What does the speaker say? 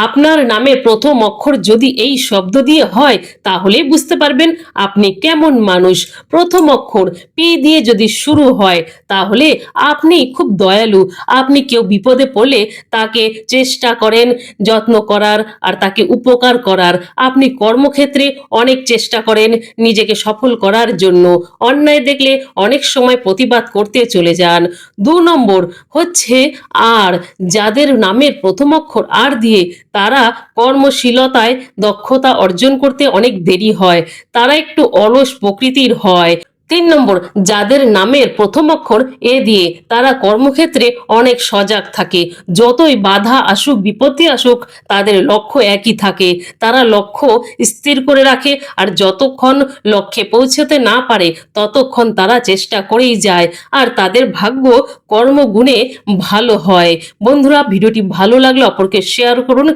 আপনার নামের প্রথম অক্ষর যদি এই শব্দ দিয়ে হয় তাহলেই বুঝতে পারবেন আপনি কেমন মানুষ। প্রথম অক্ষর পি দিয়ে যদি শুরু হয় তাহলে আপনি খুব দয়ালু। আপনি কেউ বিপদে পড়লে তাকে চেষ্টা করেন যত্ন করার আর তাকে উপকার করার। আপনি কর্মক্ষেত্রে অনেক চেষ্টা করেন নিজেকে সফল করার জন্য। অন্যায় দেখলে অনেক সময় প্রতিবাদ করতে চলে যান। 2 নম্বর হচ্ছে আর। যাদের নামের প্রথম অক্ষর আর দিয়ে তারা কর্মশীলতায় দক্ষতা অর্জন করতে অনেক দেরি হয়, তারা একটু অলস প্রকৃতির হয়। 3 নম্বর, যাদের নামের প্রথম অক্ষর এ দিয়ে তারা কর্মক্ষেত্রে অনেক সজাগ থাকে। যতই বাধা আসুক বিপত্তি আসুক তাদের লক্ষ্য একই থাকে। তারা লক্ষ্য স্থির করে রাখে আর যতক্ষণ লক্ষ্যে পৌঁছতে না পারে ততক্ষণ তারা চেষ্টা করেই যায় আর তাদের ভাগ্য কর্মগুণে ভালো হয়। বন্ধুরা, ভিডিওটি ভালো লাগলে অপরকে শেয়ার করুন।